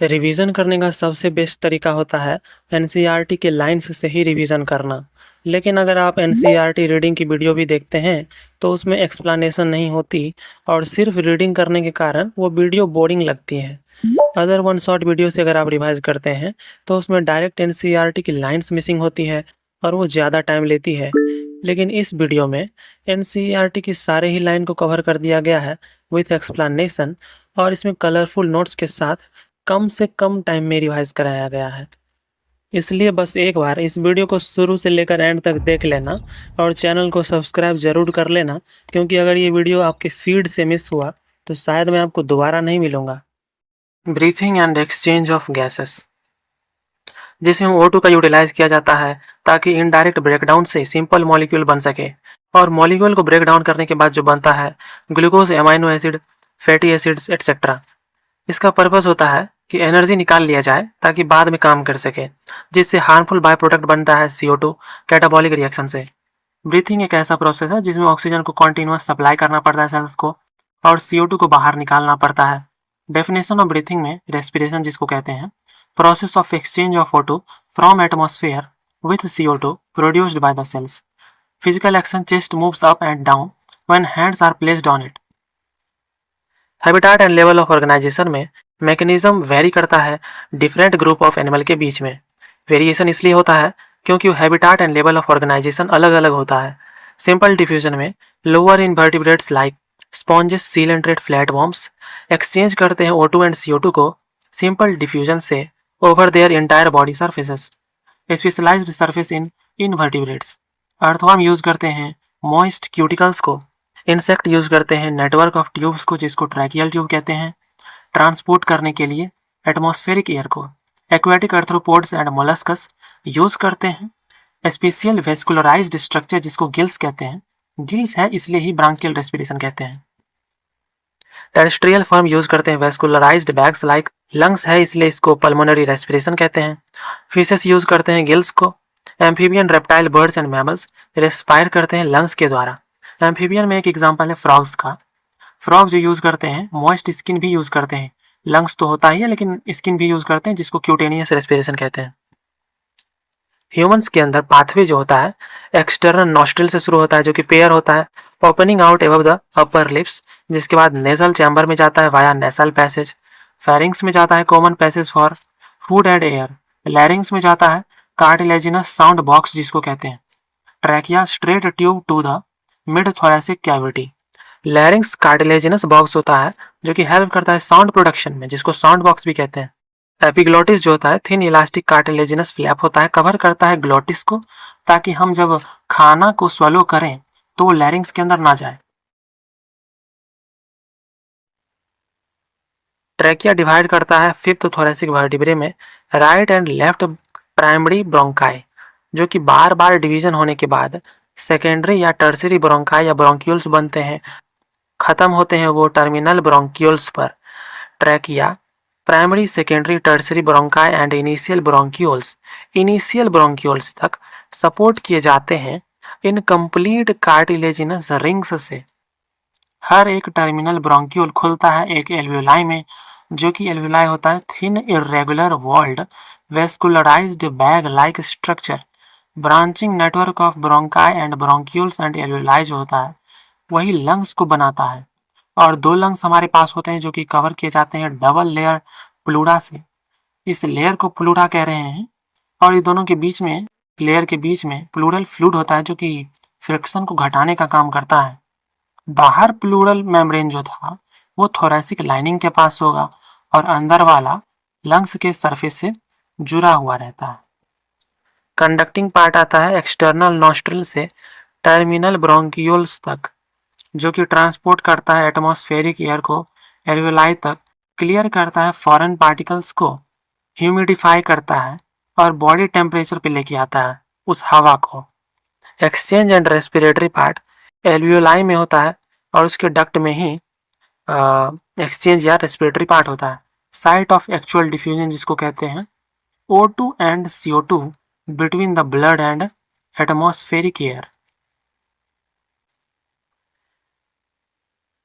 Revision करने का सबसे बेस्ट तरीका होता है एनसीईआरटी के लाइन्स से ही रिवीजन करना। लेकिन अगर आप एनसीईआरटी रीडिंग की वीडियो भी देखते हैं तो उसमें एक्सप्लेनेशन नहीं होती और सिर्फ रीडिंग करने के कारण वो वीडियो बोरिंग लगती है। अदर वन शॉट वीडियो से अगर आप रिवाइज करते हैं तो उसमें डायरेक्ट एनसीईआरटी की लाइन्स मिसिंग होती है और वो ज़्यादा टाइम लेती है। लेकिन इस वीडियो में एनसीईआरटी की सारे ही लाइन को कवर कर दिया गया है विथ एक्सप्लेनेशन, और इसमें कलरफुल नोट्स के साथ कम से कम टाइम में रिवाइज कराया गया है। इसलिए बस एक बार इस वीडियो को शुरू से लेकर एंड तक देख लेना और चैनल को सब्सक्राइब जरूर कर लेना, क्योंकि अगर ये वीडियो आपके फीड से मिस हुआ तो शायद मैं आपको दोबारा नहीं मिलूंगा। Breathing and exchange of gases, जिसमें O2 का यूटिलाइज किया जाता है ताकि इनडायरेक्ट ब्रेकडाउन से सिंपल मॉलिक्यूल बन सके, और मॉलिक्यूल को ब्रेक डाउन करने के बाद जो बनता है glucose, amino acid, fatty acids etcetera. इसका पर्पस होता है कि एनर्जी निकाल लिया जाए ताकि बाद में काम कर सके, जिससे हार्मफुल बाय प्रोडक्ट बनता है CO2 कैटाबॉलिक रिएक्शन से। ब्रीथिंग एक ऐसा प्रोसेस है जिसमें ऑक्सीजन को कॉन्टिन्यूस सप्लाई करना पड़ता है सेल्स को और CO2 को बाहर निकालना पड़ता है। डेफिनेशन ऑफ ब्रीथिंग में रेस्पिरेशन जिसको कहते हैं, process of exchange of O2 from atmosphere with CO2 produced by the cells. Physical action, chest moves up and down when hands are placed on it. Habitat and level of organisation में mechanism vary करता है different group of animal के बीच में। Variation इसलिए होता है क्योंकि habitat and level of organisation अलग अलग होता है। सिंपल डिफ्यूजन में lower invertebrates like sponges, coelenterate, flat worms exchange करते हैं O2 एंड CO2 को सिंपल डिफ्यूजन से over their entire body surfaces. Specialised surface in invertebrates, earthworm use करते हैं मॉइस्ट क्यूटिकल्स को। इंसेक्ट यूज करते हैं नेटवर्क ऑफ ट्यूब्स को, जिसको ट्रैकियल ट्यूब कहते हैं, ट्रांसपोर्ट करने के लिए एटमॉस्फेरिक एयर को। Aquatic arthropods and molluscs use करते हैं स्पेशियल वेस्कुलराइज्ड स्ट्रक्चर जिसको गिल्स कहते हैं। गिल्स है इसलिए ही ब्रांकियल रेस्पिरेशन कहते हैं। टेरेस्ट्रियल फॉर्म यूज करते हैं वेस्कुलराइज्ड बैग्स लाइक लंग्स है इसलिए इसको पल्मोनरी रेस्पिरेशन कहते हैं। फिशेस यूज करते हैं गिल्स को। Amphibian, reptile, birds and mammals respire करते हैं लंग्स के द्वारा। एम्फीबियन में एक एग्जांपल है फ्रॉग्स का। फ्रॉग जो यूज करते हैं मॉइस्ट स्किन भी यूज करते हैं। लंग्स तो होता ही है लेकिन स्किन भी यूज करते हैं जिसको क्यूटेनियस रेस्पिरेशन कहते हैं। ह्यूमंस के अंदर पाथवे जो होता है एक्सटर्नल नॉस्ट्रिल से शुरू होता है जो कि पेयर होता है, opening out above the upper lips, जिसके बाद नेजल चैम्बर में जाता है वाया नेसल पैसेज। फेरिंग्स में जाता है common passage for food and air. Larynx में जाता है कार्टिलेजिनस साउंड बॉक्स जिसको कहते हैं। Trachea straight tube to the mid thoracic cavity. Larynx cartilaginous box होता है जो कि हेल्प करता है साउंड प्रोडक्शन में, जिसको साउंड बॉक्स भी कहते हैं। एपिग्लोटिस जो होता है थिन इलास्टिक कार्टिलेजिनस फ्लैप होता है, कवर करता है ग्लोटिस को ताकि हम जब खाना को स्वलो करें तो वो लैरिंग्स के अंदर ना जाए। ट्रैकिया डिवाइड करता है फिफ्थ थोरैसिक वर्टिब्रे में right and left primary bronchi, जो कि बार बार डिवीजन होने के बाद सेकेंडरी या टर्सरी ब्रोंकाई या ब्रोंक्यूल्स बनते हैं। खत्म होते हैं वो टर्मिनल ब्रोंक्यूल्स पर। Trachea primary, secondary, tertiary bronchi and initial bronchioles तक सपोर्ट किए जाते हैं इनकम्प्लीट कार्टिलेजिनस रिंग्स से। हर एक टर्मिनल ब्रोंक्यूल खुलता है एक एल्वियोलाई में, जो कि एल्वियोलाई होता है thin irregular walled vascularised bag like structure. Branching network of bronchi and bronchioles and alveoli जो होता है वही लंग्स को बनाता है। और दो लंग्स हमारे पास होते हैं जो कि कवर किए जाते हैं डबल लेयर प्लूरा से। इस लेयर को प्लूरा कह रहे हैं। और ये दोनों के बीच में, लेयर के बीच में प्लूरल फ्लूइड होता है जो कि फ्रिक्शन को घटाने का काम करता है। बाहर प्लूरल मेम्ब्रेन जो था वो थोरैसिक लाइनिंग के पास होगा और अंदर वाला लंग्स के सरफेस से जुड़ा हुआ रहता है। कंडक्टिंग पार्ट आता है एक्सटर्नल नॉस्ट्रिल से टर्मिनल ब्रोंक्यूल्स तक, जो कि ट्रांसपोर्ट करता है एटमॉस्फेरिक एयर को एल्वियोलाई तक, क्लियर करता है फॉरेन पार्टिकल्स को, ह्यूमिडिफाई करता है और बॉडी टेम्परेचर पे लेके आता है उस हवा को। Exchange and respiratory part alveoli में होता है और उसके डक्ट में ही एक्सचेंज या रेस्पिरेटरी पार्ट होता है। साइट ऑफ एक्चुअल डिफ्यूजन जिसको कहते हैं O2 and CO2 between the blood and atmospheric air.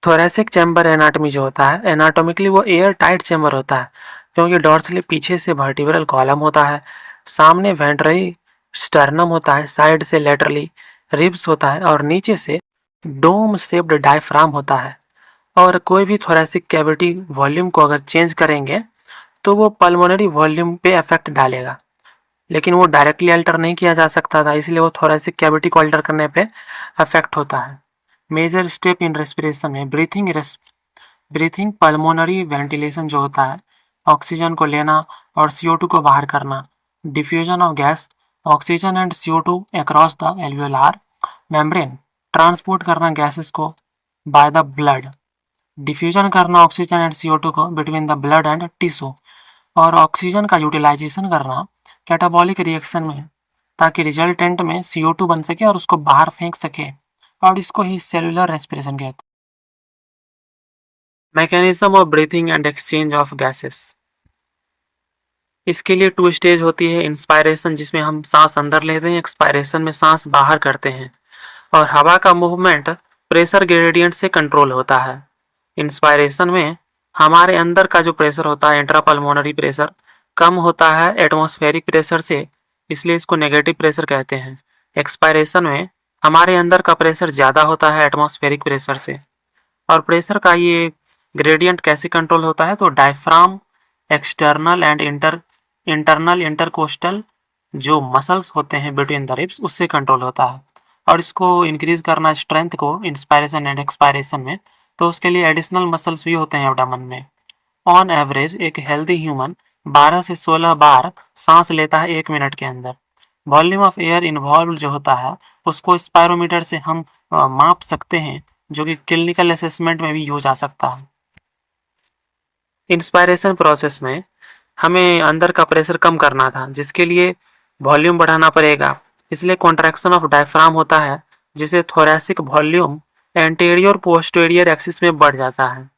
Thoracic chamber anatomy जो होता है एनाटॉमिकली वो एयर टाइट चैम्बर होता है। क्योंकि डॉर्सली पीछे से वर्टिब्रल कॉलम होता है, सामने वेंट्रली स्टर्नम होता है, साइड से लेटरली रिब्स होता है और नीचे से डोम शेप्ड डायफ्राम होता है। और कोई भी थोरेसिक कैविटी वॉल्यूम को अगर चेंज करेंगे तो वो पल्मोनरी वॉल्यूम पे इफेक्ट डालेगा, लेकिन वो डायरेक्टली अल्टर नहीं किया जा सकता था, इसलिए वो थोरेसिक कैविटी को अल्टर करने पे अफेक्ट होता है। मेजर स्टेप इन रेस्पिरेशन में ब्रीथिंग पल्मोनरी वेंटिलेशन जो होता है, ऑक्सीजन को लेना और CO2 को बाहर करना। Diffusion of gas, oxygen and CO2 across the alveolar membrane, transport करना गैसेस को बाय द ब्लड। डिफ्यूजन करना ऑक्सीजन एंड CO2 को between the blood and tissue, और ऑक्सीजन का यूटिलाइजेशन करना कैटाबॉलिक रिएक्शन में, ताकि रिजल्टेंट में CO2 बन सके और उसको बाहर फेंक सके, और इसको ही सेलुलर रेस्पिरेशन कहते हैं। Mechanism of breathing and exchange of gases, इसके लिए 2 स्टेज होती है। इंस्पायरेशन जिसमें हम सांस अंदर लेते हैं, एक्सपायरेशन में सांस बाहर करते हैं, और हवा का मूवमेंट प्रेशर ग्रेडियंट से कंट्रोल होता है। इंस्पायरेशन में हमारे अंदर का जो प्रेशर होता है, इंट्रापल्मोनरी प्रेशर, कम होता है एटमॉस्फेरिक प्रेशर से, इसलिए इसको नेगेटिव प्रेशर कहते हैं। एक्सपायरेशन में हमारे अंदर का प्रेशर ज़्यादा होता है एटमॉस्फेरिक प्रेशर से। और प्रेशर का ये ग्रेडियंट कैसे कंट्रोल होता है, तो diaphragm, external and internal intercostal जो मसल्स होते हैं बिटवीन द रिब्स, उससे कंट्रोल होता है। और इसको इंक्रीज करना स्ट्रेंथ को इंस्पायरेशन एंड एक्सपायरेशन में, तो उसके लिए एडिशनल मसल्स भी होते हैं एब्डोमेन में। ऑन एवरेज एक हेल्दी ह्यूमन 12 से 16 बार सांस लेता है 1 मिनट के अंदर। वॉल्यूम ऑफ एयर इन्वॉल्व जो होता है उसको स्पायरोमीटर से हम माप सकते हैं, जो कि क्लिनिकल असेसमेंट में भी यूज आ सकता है। इंस्पायरेशन प्रोसेस में हमें अंदर का प्रेशर कम करना था, जिसके लिए वॉल्यूम बढ़ाना पड़ेगा, इसलिए कॉन्ट्रैक्शन ऑफ डायफ्राम होता है, जिसे thoracic volume anterior posterior axis में बढ़ जाता है।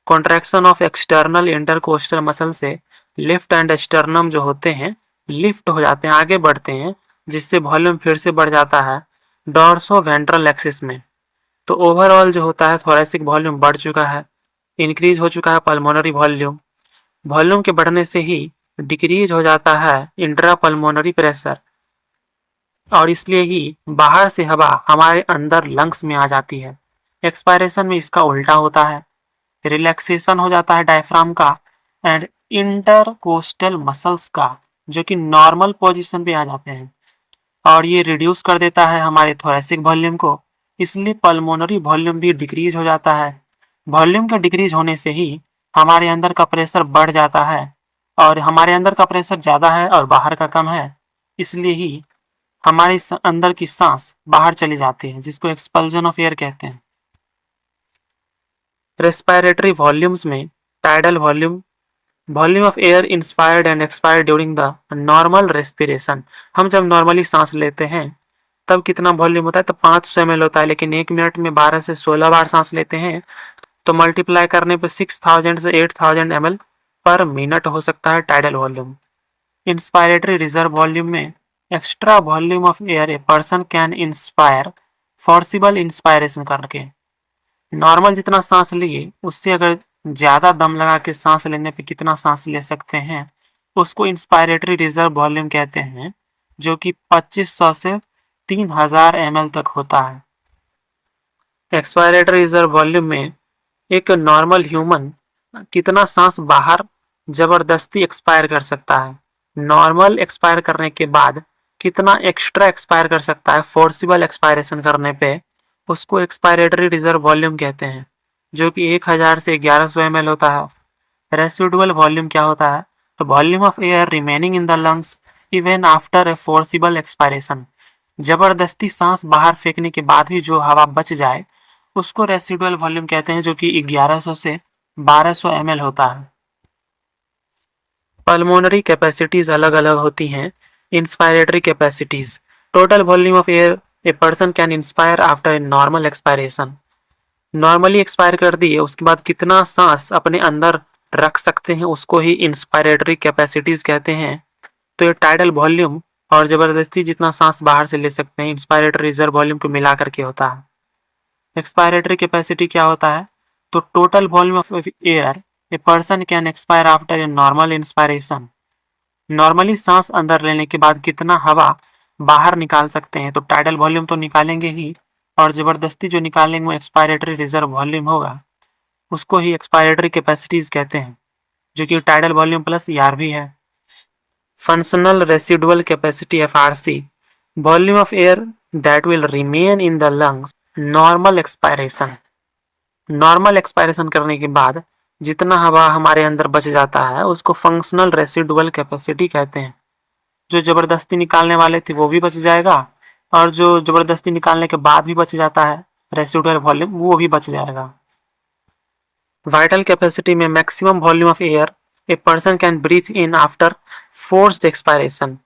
Contraction of external intercostal muscle से लिफ्ट एंड स्टर्नम जो होते हैं लिफ्ट हो जाते हैं, आगे बढ़ते हैं, जिससे वॉल्यूम फिर से बढ़ जाता है डॉर्सो वेंट्रल एक्सिस में। तो ओवरऑल जो होता है थोरेसिक वॉल्यूम बढ़ चुका है, इंक्रीज हो चुका है पल्मोनरी वॉल्यूम। वॉल्यूम के बढ़ने से ही डिक्रीज हो जाता है इंट्रा पल्मोनरी प्रेशर, और इसलिए ही बाहर से हवा हमारे अंदर लंग्स में आ जाती है। एक्सपायरेशन में इसका उल्टा होता है, रिलैक्सेशन हो जाता है डायफ्राम का एंड इंटरकोस्टल मसल्स का, जो कि नॉर्मल पोजीशन पे आ जाते हैं, और ये रिड्यूस कर देता है हमारे थोरेसिक वॉल्यूम को, इसलिए पल्मोनरी वॉल्यूम भी डिक्रीज हो जाता है। वॉल्यूम के डिक्रीज होने से ही हमारे अंदर का प्रेशर बढ़ जाता है, और हमारे अंदर का प्रेशर ज़्यादा है और बाहर का कम है, इसलिए ही हमारे अंदर की सांस बाहर चली जाती है, जिसको एक्सपल्जन ऑफ एयर कहते हैं। रेस्पिरेटरी वॉल्यूम्स में tidal volume of air inspired and expired during the normal respiration, हम जब नॉर्मली सांस लेते हैं तब कितना वॉल्यूम होता है, तब 500 ml होता है, लेकिन 1 मिनट में 12 से 16 बार सांस लेते हैं तो मल्टीप्लाई करने पर 6000 से 8000 ml पर मिनट हो सकता है tidal volume. Inspiratory reserve volume में extra volume of air a person can inspire forcible inspiration करके, नॉर्मल जितना सांस लिए उससे अगर ज़्यादा दम लगा के सांस लेने पे कितना सांस ले सकते हैं, उसको इंस्पायरेटरी रिजर्व वॉल्यूम कहते हैं, जो कि 2500 से 3000 ml तक होता है। एक्सपायरेटरी रिजर्व वॉल्यूम में एक नॉर्मल ह्यूमन कितना सांस बाहर जबरदस्ती एक्सपायर कर सकता है, नॉर्मल एक्सपायर करने के बाद कितना एक्स्ट्रा एक्सपायर कर सकता है फोर्सिबल एक्सपायरेशन करने पे, उसको एक्सपायरेटरी रिजर्व वॉल्यूम कहते हैं, जो कि 1000 से 1100 ml होता है। रेसिडुअल वॉल्यूम क्या होता है, तो volume of air remaining in the lungs even after a forcible expiration, जबरदस्ती सांस बाहर फेंकने के बाद भी जो हवा बच जाए उसको रेसिडुअल वॉल्यूम कहते हैं, जो कि 1100 से 1200 ml होता है। पल्मोनरी कैपेसिटीज अलग अलग होती हैं। Inspiratory capacities, total volume of air a person can inspire after a normal expiration, normally expire कर दिए उसके बाद कितना सांस अपने अंदर रख सकते हैं उसको ही इंस्पायरेटरी कैपेसिटीज कहते हैं। तो ये टाइडल वॉल्यूम और जबरदस्ती जितना सांस बाहर से ले सकते हैं इंस्पायरेटरी रिजर्व वॉल्यूम को मिला करके होता है। एक्सपायरेटरी कैपेसिटी क्या होता है, तो total volume of air a person can expire after a normal inspiration. Normally सांस अंदर लेने के बाद कितना हवा बाहर निकाल सकते हैं, तो टाइडल वॉल्यूम तो निकालेंगे ही, और जबरदस्ती जो निकालेंगे वो एक्सपायरेटरी रिजर्व वॉल्यूम होगा, उसको ही एक्सपायरेटरी कैपेसिटीज कहते हैं, जो कि टाइडल वॉल्यूम प्लस ईआर भी है। Functional residual capacity FRC, volume of air that will remain in the lungs normal expiration. Normal expiration करने के बाद जितना हवा हमारे अंदर बच जाता है उसको फंक्शनल रेसिडुअल कैपेसिटी कहते हैं। जो जबरदस्ती निकालने वाले थे वो भी बच जाएगा, और जो जबरदस्ती निकालने के बाद भी बच जाता है रेसिडुअल वॉल्यूम, वो भी बच जाएगा। वाइटल कैपेसिटी में maximum volume of air a person can breathe in after forced expiration.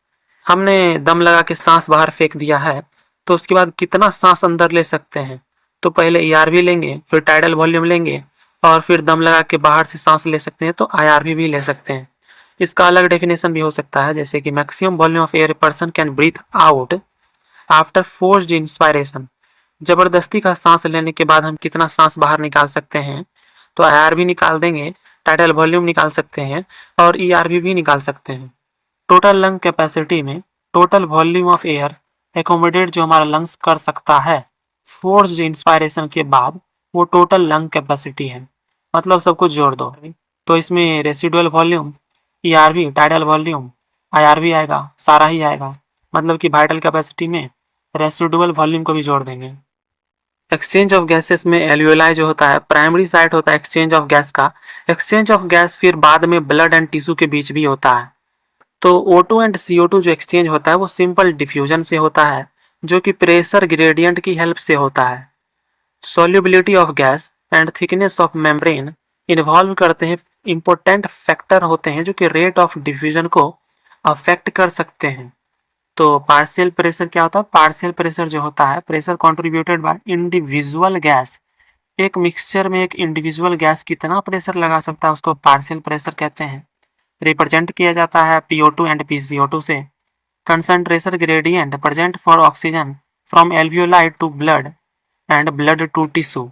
हमने दम लगा के सांस बाहर फेंक दिया है, तो उसके बाद कितना सांस अंदर ले सकते हैं, तो पहले ईआरवी लेंगे, फिर टाइडल वॉल्यूम लेंगे, और फिर दम लगा के बाहर से सांस ले सकते हैं तो आईआरवी भी ले सकते हैं। इसका अलग डेफिनेशन भी हो सकता है, जैसे कि maximum volume of air a person can breathe out after forced inspiration. जबरदस्ती का सांस लेने के बाद हम कितना सांस बाहर निकाल सकते हैं, तो आईआरवी निकाल देंगे, टाइडल वॉल्यूम निकाल सकते हैं, और ईआरवी भी निकाल सकते हैं। टोटल लंग कैपेसिटी में total volume of air accommodate जो हमारा लंग्स कर सकता है फोर्स्ड इंस्पायरेशन के बाद, वो टोटल लंग कैपेसिटी है। मतलब सब कुछ जोड़ दो, तो इसमें residual volume, ERV, tidal volume, IRV आएगा, सारा ही आएगा। मतलब कि वाइटल कैपेसिटी में रेसिडुअल वॉल्यूम को भी जोड़ देंगे। एक्सचेंज ऑफ गैसेस में एल्वियोलाई जो होता है प्राइमरी साइट होता है एक्सचेंज ऑफ गैस का। एक्सचेंज ऑफ गैस फिर बाद में ब्लड एंड टिश्यू के बीच भी होता है। तो O2 एंड CO2 जो एक्सचेंज होता है वो सिंपल डिफ्यूजन से होता है, जो कि प्रेशर ग्रेडियंट की हेल्प से होता है। Solubility of gas and thickness of membrane involve करते हैं, इंपॉर्टेंट फैक्टर होते हैं जो कि रेट ऑफ डिफ्यूजन को अफेक्ट कर सकते हैं। तो पार्शियल प्रेशर क्या होता है? पार्शियल प्रेशर जो होता है pressure contributed by individual gas. एक मिक्सचर में एक इंडिविजुअल गैस कितना प्रेशर लगा सकता है उसको पार्शियल प्रेशर कहते हैं। रिप्रेजेंट किया जाता है PO2 एंड PCO2 से। Concentration gradient present for oxygen from alveoli to blood and blood to tissue.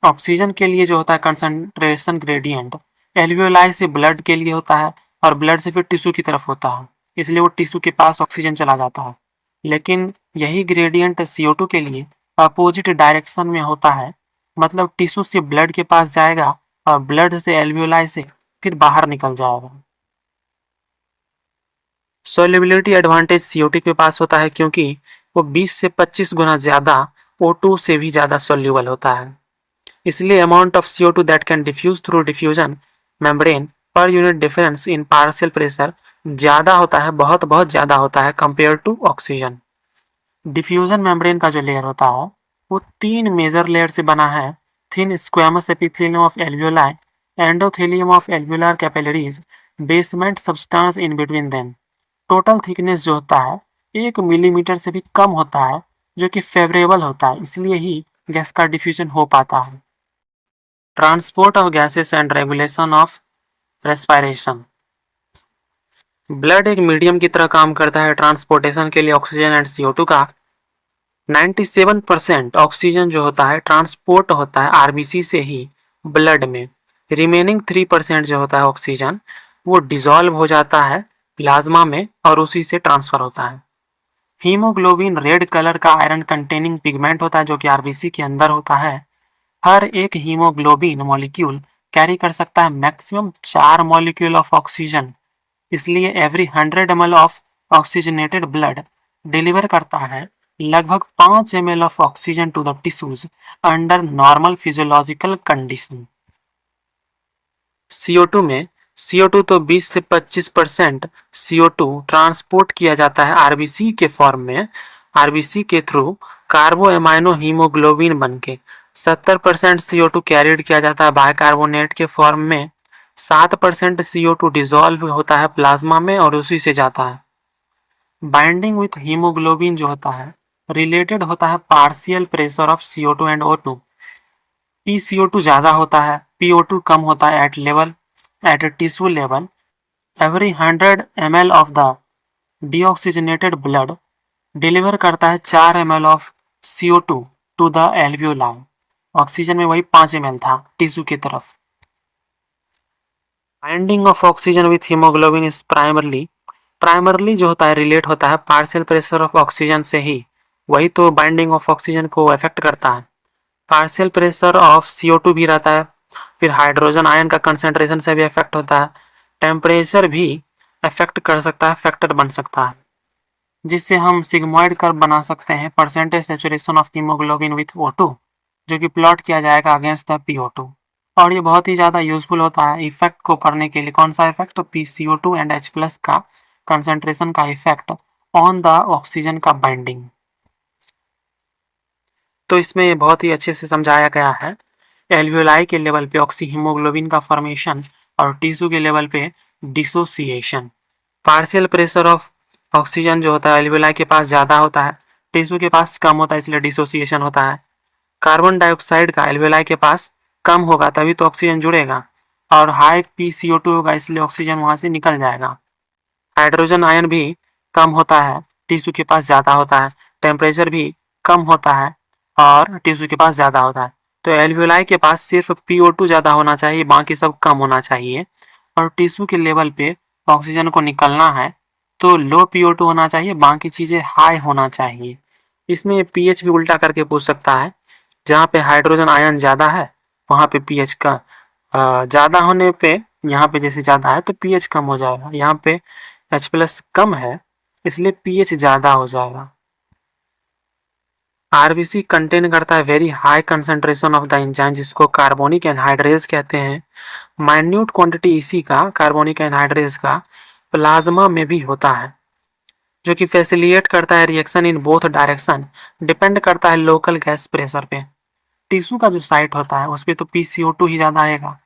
Oxygen के लिए जो होता है कंसंट्रेशन ग्रेडियंट एल्वियोलाई से ब्लड के लिए होता है, और ब्लड से फिर टिश्यू की तरफ होता है, इसलिए वो टिश्यू के पास ऑक्सीजन चला जाता है। लेकिन यही ग्रेडियंट CO2 के लिए अपोजिट डायरेक्शन में होता है, मतलब टिश्यू से ब्लड के पास जाएगा और ब्लड से एल्वियोलाई से फिर बाहर निकल जाएगा। सोल्युबिलिटी एडवांटेज CO2 के पास होता है क्योंकि वो 20 से 25 गुना ज़्यादा O2 से भी ज़्यादा सोल्यूबल होता है। इसलिए amount of CO2 that can diffuse through diffusion membrane per unit difference in partial pressure ज़्यादा होता है, बहुत बहुत ज़्यादा होता है compare to oxygen. Diffusion membrane का जो लेयर होता है वो 3 मेजर लेयर से बना है। Thin squamous epithelium of alveoli, endothelium of alveolar capillaries, basement substance in between them. Total thickness जो होता है 1 मिलीमीटर से भी कम होता है, जो कि फेवरेबल होता है, इसलिए ही गैस का डिफ्यूजन हो पाता है। Transport of gases and regulation of respiration. Blood एक मीडियम की तरह काम करता है ट्रांसपोर्टेशन के लिए ऑक्सीजन एंड CO2 का। 97% ऑक्सीजन जो होता है ट्रांसपोर्ट होता है आरबीसी से ही ब्लड में। रिमेनिंग 3% जो होता है ऑक्सीजन वो डिजॉल्व हो जाता है प्लाज्मा में और उसी से ट्रांसफर होता है। हीमोग्लोबिन रेड कलर का आयरन कंटेनिंग पिगमेंट होता है जो कि आरबीसी के अंदर होता है। हर एक हीमोग्लोबिन मॉलिक्यूल कैरी कर सकता है मैक्सिमम 4 मॉलिक्यूल ऑफ ऑक्सीजन, इसलिए every 100 ml of oxygenated blood deliver करता है लगभग 5 ml of oxygen to the tissues under normal physiological condition. CO2 में CO2 तो 20 से 25% CO2 ट्रांसपोर्ट किया जाता है आरबीसी के फॉर्म में, आरबीसी के थ्रू कार्बो एमाइनो हीमोग्लोबिन बनके। 70% CO2 कैरिड किया जाता है बाइकार्बोनेट के फॉर्म में। 7% CO2 डिजॉल्व होता है प्लाज्मा में और उसी से जाता है। बाइंडिंग विथ हीमोग्लोबिन जो होता है रिलेटेड होता है partial pressure of CO2 and O2। PCO2 ज़्यादा होता है, PO2 कम होता है at tissue level. Every 100 ml of the deoxygenated blood deliver करता है 4 ml of CO2 to the alveoli. Oxygen में वही 5 ml था टिश्यू की तरफ। Binding of oxygen with haemoglobin is primarily जो होता है रिलेट होता है पार्शियल प्रेशर ऑफ ऑक्सीजन से ही। वही तो बाइंडिंग ऑफ ऑक्सीजन को अफेक्ट करता है। पार्शियल प्रेशर ऑफ CO2 भी रहता है। फिर हाइड्रोजन आयन का कंसेंट्रेशन से भी अफेक्ट होता है। टेम्परेचर भी अफेक्ट कर सकता है, फैक्टर बन सकता है, जिससे हम सिग्मोइड कर्व बना सकते हैं percentage saturation of haemoglobin with O2, जो कि प्लॉट किया जाएगा अगेंस्ट द PO2। और ये बहुत ही ज़्यादा यूजफुल होता है इफेक्ट को पढ़ने के लिए। कौन सा इफेक्ट? तो PCO2 एंड H प्लस का कंसेंट्रेशन का इफेक्ट ऑन द ऑक्सीजन का बाइंडिंग। तो इसमें बहुत ही अच्छे से समझाया गया है एल्वियोलाई के लेवल पे ऑक्सी हीमोग्लोबिन का फॉर्मेशन और टिश्यू के लेवल पे dissociation. Partial pressure of oxygen जो होता है एल्वियोलाई के पास ज़्यादा होता है, टिश्यू के पास कम होता है, इसलिए डिसोसिएशन होता है। कार्बन डाइऑक्साइड का एल्वियोलाई के पास कम होगा तभी तो ऑक्सीजन जुड़ेगा, और हाई PCO2 होगा इसलिए ऑक्सीजन वहां से निकल जाएगा। हाइड्रोजन आयन भी कम होता है, टिश्यू के पास ज़्यादा होता है। टेम्परेचर भी कम होता है और टिश्यू के पास ज़्यादा होता है। तो एल्वियोलाई के पास सिर्फ PO2 ज़्यादा होना चाहिए, बाकी सब कम होना चाहिए। और टिश्यू के लेवल पे ऑक्सीजन को निकलना है तो लो PO2 होना चाहिए, बाकी चीज़ें हाई होना चाहिए। इसमें pH भी उल्टा करके पूछ सकता है। जहाँ पे हाइड्रोजन आयन ज़्यादा है वहाँ पे pH का ज़्यादा होने पे, यहाँ पे जैसे ज़्यादा है तो pH कम हो जाएगा। यहाँ पे H प्लस कम है इसलिए pH ज़्यादा हो जाएगा। RBC कंटेन करता है very high concentration of the enzyme, जिसको कार्बोनिक एनहाइड्रेज कहते हैं। माइन्यूट क्वांटिटी इसी का कार्बोनिक एनहाइड्रेज का प्लाज्मा में भी होता है, जो कि फैसिलिटेट करता है reaction in both direction. Depend करता है लोकल गैस प्रेशर पे। टिश्यू का जो साइट होता है उस पर तो PCO2 ही ज़्यादा रहेगा,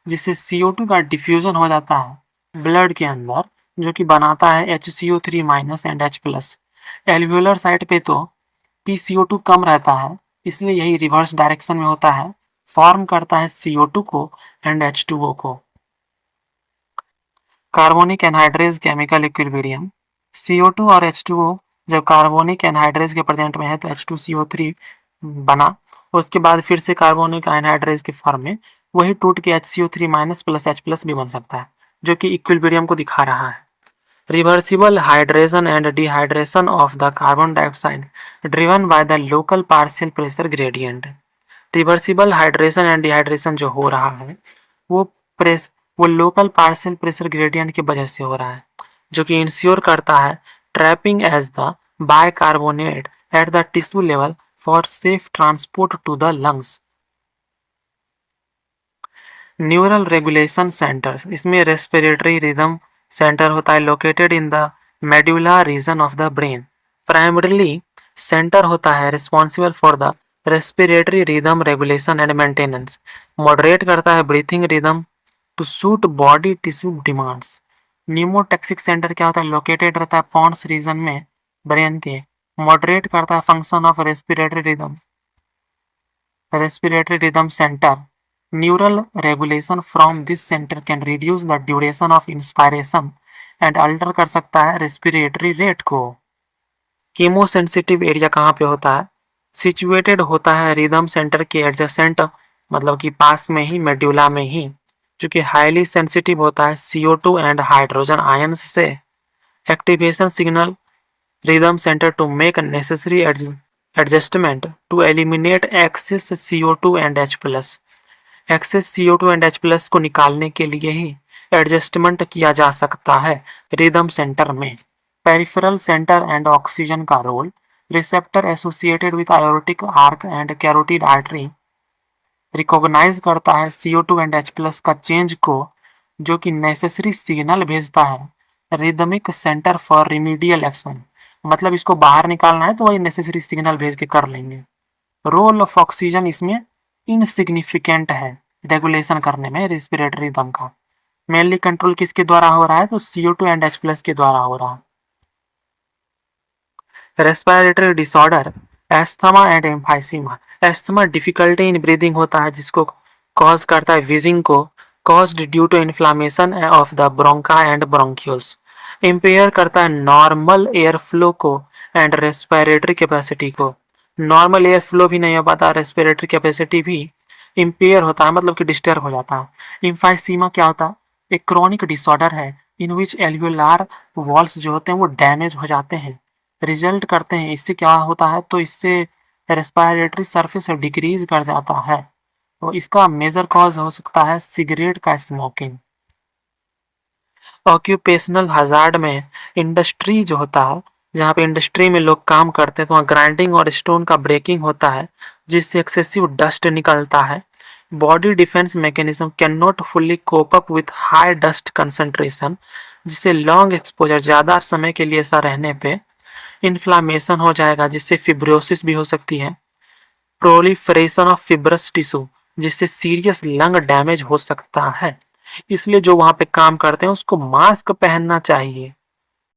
जिससे CO2 का डिफ्यूजन हो जाता है ब्लड के अंदर, जो कि बनाता है HCO3 minus and H plus. Alveolar site पे तो PCO2 कम रहता है, इसलिए यही रिवर्स डायरेक्शन में होता है, फॉर्म करता है CO2 को एंड H2O को। Carbonic anhydrase chemical equilibrium. CO2 और H2O जब कार्बोनिक एनहाइड्रेज के प्रेजेंट में है तो H2CO3 बना, उसके बाद फिर से कार्बोनिक एनहाइड्रेज के फॉर्म में वही टूट के HCO3 minus plus H plus भी बन सकता है, जो कि इक्विलिब्रियम को दिखा रहा है। Reversible hydration and dehydration of the carbon dioxide driven by the local partial pressure gradient. Reversible hydration and dehydration जो हो रहा है वो वो लोकल पार्शियल प्रेशर ग्रेडियंट की वजह से हो रहा है, जो कि इंश्योर करता है trapping as the bicarbonate at the tissue level for safe transport to the lungs. Neural regulation centres, इसमें रेस्पिरेटरी रिदम सेंटर होता है located in the medulla region of the brain. Primarily centre होता है responsible for the respiratory rhythm regulation and maintenance. Moderate करता है breathing rhythm to suit body tissue demands. Pneumotaxic centre क्या होता है? Located रहता है पॉन्स रीजन में ब्रेन के। मॉडरेट करता है function of respiratory rhythm centre. Neural regulation from this center can reduce the duration of inspiration and alter कर सकता है respiratory rate को। कीमोसेंसिटिव एरिया कहाँ पे होता है? सिचुएटेड होता है रिदम सेंटर के एडजेसेंट, मतलब कि पास में ही, मेड्यूला में ही, जो कि हाईली सेंसिटिव होता है CO2 एंड हाइड्रोजन आयंस से। Activation signal rhythm centre to make necessary adjustment to eliminate excess CO2 and H plus. Excess CO2 and H plus को निकालने के लिए ही एडजस्टमेंट किया जा सकता है रिदम सेंटर में। पेरिफेरल सेंटर एंड ऑक्सीजन का रोल। Receptor associated with aortic arch and carotid artery recognise करता है CO2 एंड H प्लस का चेंज को, जो कि नेसेसरी सिग्नल भेजता है rhythmic centre for remedial action. मतलब इसको बाहर निकालना है तो वही नेसेसरी सिग्नल भेज के कर लेंगे। रोल ऑफ ऑक्सीजन इसमें इनसिग्निफिकेंट है रेगुलेशन करने में रेस्पिरेटरी दम का। मेनली कंट्रोल किसके द्वारा हो रहा है? तो CO2 एंड H प्लस के द्वारा हो रहा है। Respiratory disorder, asthma and emphysema. Asthma difficulty in breathing होता है, जिसको कॉज करता है विजिंग को, caused due to inflammation of the bronchi and bronchioles. Impair करता है नॉर्मल एयर फ्लो को एंड रेस्पिरेटरी कैपेसिटी को। नॉर्मल एयर फ्लो भी नहीं हो पाता, रेस्पिरेटरी कैपेसिटी भी इम्पेयर होता है, मतलब कि डिस्टर्ब हो जाता है। इम्फाइसीमा क्या होता है? एक क्रोनिक डिसऑर्डर है इन विच एल्वियोलार वॉल्स जो होते हैं वो डैमेज हो जाते हैं, रिजल्ट करते हैं। इससे क्या होता है, तो इससे रेस्पिरेटरी सरफेस डिक्रीज कर जाता है। तो इसका मेजर कॉज हो सकता है सिगरेट का स्मोकिंग। ऑक्यूपेशनल हजार्ड में इंडस्ट्री जो होता है, जहाँ पे इंडस्ट्री में लोग काम करते हैं तो वहाँ ग्राइंडिंग और स्टोन का ब्रेकिंग होता है जिससे एक्सेसिव डस्ट निकलता है। Body defence mechanism can not fully cope up with high dust concentration, जिससे लॉन्ग एक्सपोजर ज़्यादा समय के लिए ऐसा रहने पे इन्फ्लामेशन हो जाएगा जिससे फिब्रोसिस भी हो सकती है। प्रोलिफरेशन ऑफ फिब्रस टिश्यू, जिससे सीरियस लंग डैमेज हो सकता है। इसलिए जो वहां पे काम करते हैं उसको मास्क पहनना चाहिए।